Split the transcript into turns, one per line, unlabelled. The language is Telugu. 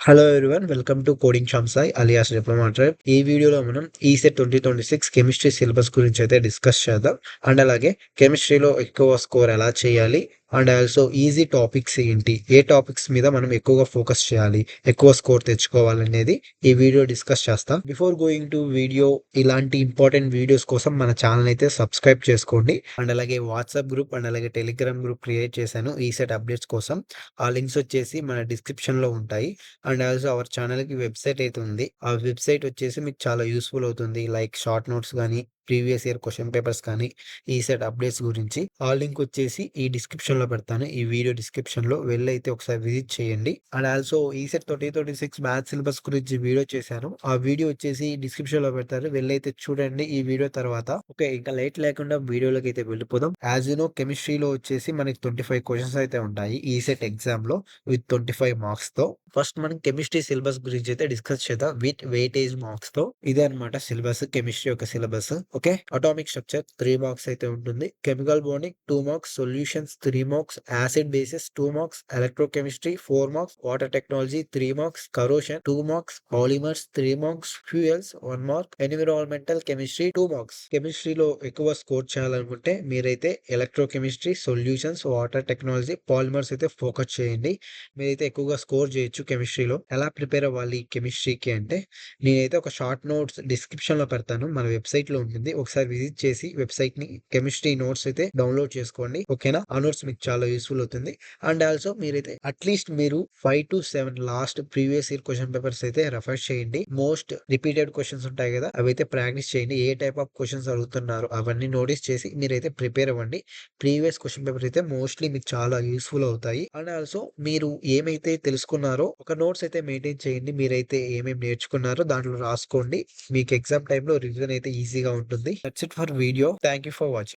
Hello everyone welcome to coding Shamsai alias diploma tribe. ఈ వీడియోలో మనం ఈసెట్ 2026 కెమిస్ట్రీ సిలబస్ గురించి అయితే డిస్కస్ చేద్దాం. అండ్ అలాగే కెమిస్ట్రీలో ఎక్కువ స్కోర్ ఎలా చేయాలి, అండ్ ఆల్సో ఈజీ టాపిక్స్ ఏంటి, ఏ టాపిక్స్ మీద మనం ఎక్కువగా ఫోకస్ చేయాలి, ఎక్కువ స్కోర్ తెచ్చుకోవాలనేది ఈ వీడియో డిస్కస్ చేస్తాం. బిఫోర్ గోయింగ్ టు వీడియో, ఇలాంటి ఇంపార్టెంట్ వీడియోస్ కోసం మన ఛానల్ అయితే సబ్స్క్రైబ్ చేసుకోండి. అండ్ అలాగే వాట్సాప్ గ్రూప్ అండ్ అలాగే టెలిగ్రామ్ గ్రూప్ క్రియేట్ చేశాను ఈసెట్ అప్డేట్స్ కోసం. ఆ లింక్స్ వచ్చేసి మన డిస్క్రిప్షన్ లో ఉంటాయి. అండ్ ఆల్సో అవర్ ఛానల్‌కి వెబ్‌సైట్ అయితే ఉంది. ఆ వెబ్‌సైట్ వచ్చేసి మీకు చాలా యూజ్‌ఫుల్ అవుతుంది. లైక్ షార్ట్ నోట్స్ గాని, ప్రీవియస్ ఇయర్ క్వెషన్ పేపర్స్ కానీ, ఈసెట్ అప్డేట్స్ గురించి. ఆ లింక్ వచ్చేసి ఈ డిస్క్రిప్షన్‌లో పెడతాను. ఈ వీడియో డిస్క్రిప్షన్‌లో వెళ్ళైతే ఒకసారి విజిట్ చేయండి. And also ECET 2026 maths syllabus గురించి వీడియో చేశాను. ఆ వీడియో వచ్చేసి డిస్క్రిప్షన్‌లో పెడతారు. వెళ్ళైతే చూడండి ఈ వీడియో తర్వాత. ఓకే, ఇంకా లేట్ లేకుండా వీడియోలోకి అయితే వెళ్ళిపోదాం. యాస్ యూ నో కెమిస్ట్రీలో వచ్చేసి మనకి 25 క్వెషన్స్ అయితే ఉంటాయి ఈసెట్ ఎగ్జామ్‌లో విత్ 25 మార్క్స్‌తో. ఫస్ట్ మనం కెమిస్ట్రీ సిలబస్ గురించి అయితే డిస్కస్ చేద్దాం విత్ వెయిటేజ్ మార్క్స్ తో. ఇదే అనమాట సిలబస్, కెమిస్ట్రీ యొక్క syllabus. Okay, atomic structure 3 marks అయితే ఉంటుంది. Chemical bonding 2 marks, solutions 3 marks, acid basis 2 marks, electrochemistry 4 marks, water technology 3 marks, corrosion 2 marks, polymers 3 marks, fuels 1 mark, environmental chemistry 2 marks. కెమిస్ట్రీలో ఎక్కువ స్కోర్ చేయాలనుకుంటే మీరైతే electrochemistry, solutions, water technology, polymers అయితే ఫోకస్ చేయండి. మీరైతే ఎక్కువగా స్కోర్ చేయొచ్చు కెమిస్ట్రీలో. ఎలా ప్రిపేర్ అవ్వాలి కెమిస్ట్రీకి అంటే, నేనైతే ఒక షార్ట్ నోట్స్ డిస్క్రిప్షన్ లో పెడతాను. మన వెబ్సైట్ లో ఉంటుంది. ఒకసారి విజిట్ చేసి వెబ్సైట్ ని కెమిస్ట్రీ నోట్స్ అయితే డౌన్లోడ్ చేసుకోండి. ఓకేనా, ఆ నోట్స్ మీకు చాలా యూస్ఫుల్ అవుతుంది. అండ్ ఆల్సో మీరైతే అట్లీస్ట్ మీరు 5 to 7 last previous year question papers అయితే రెఫర్ చేయండి. మోస్ట్ రిపీటెడ్ క్వశ్చన్స్ ఉంటాయి కదా, అవైతే ప్రాక్టీస్ చేయండి. ఏ టైప్ ఆఫ్ క్వశ్చన్స్ అడుగుతున్నారు అవన్నీ నోటీస్ చేసి మీరైతే ప్రిపేర్ అవ్వండి. ప్రీవియస్ క్వశ్చన్ పేపర్ అయితే మోస్ట్లీ మీకు చాలా యూస్ఫుల్ అవుతాయి. అండ్ ఆల్సో మీరు ఏమైతే తెలుసుకున్నారో ఒక నోట్స్ అయితే మెయింటైన్ చేయండి. మీరైతే ఏమేమి నేర్చుకున్నారో దాంట్లో రాసుకోండి. మీకు ఎగ్జామ్ టైంలో రివిజన్ అయితే ఈజీగా ఉంటుంది. That's it for video. Thank you for watching.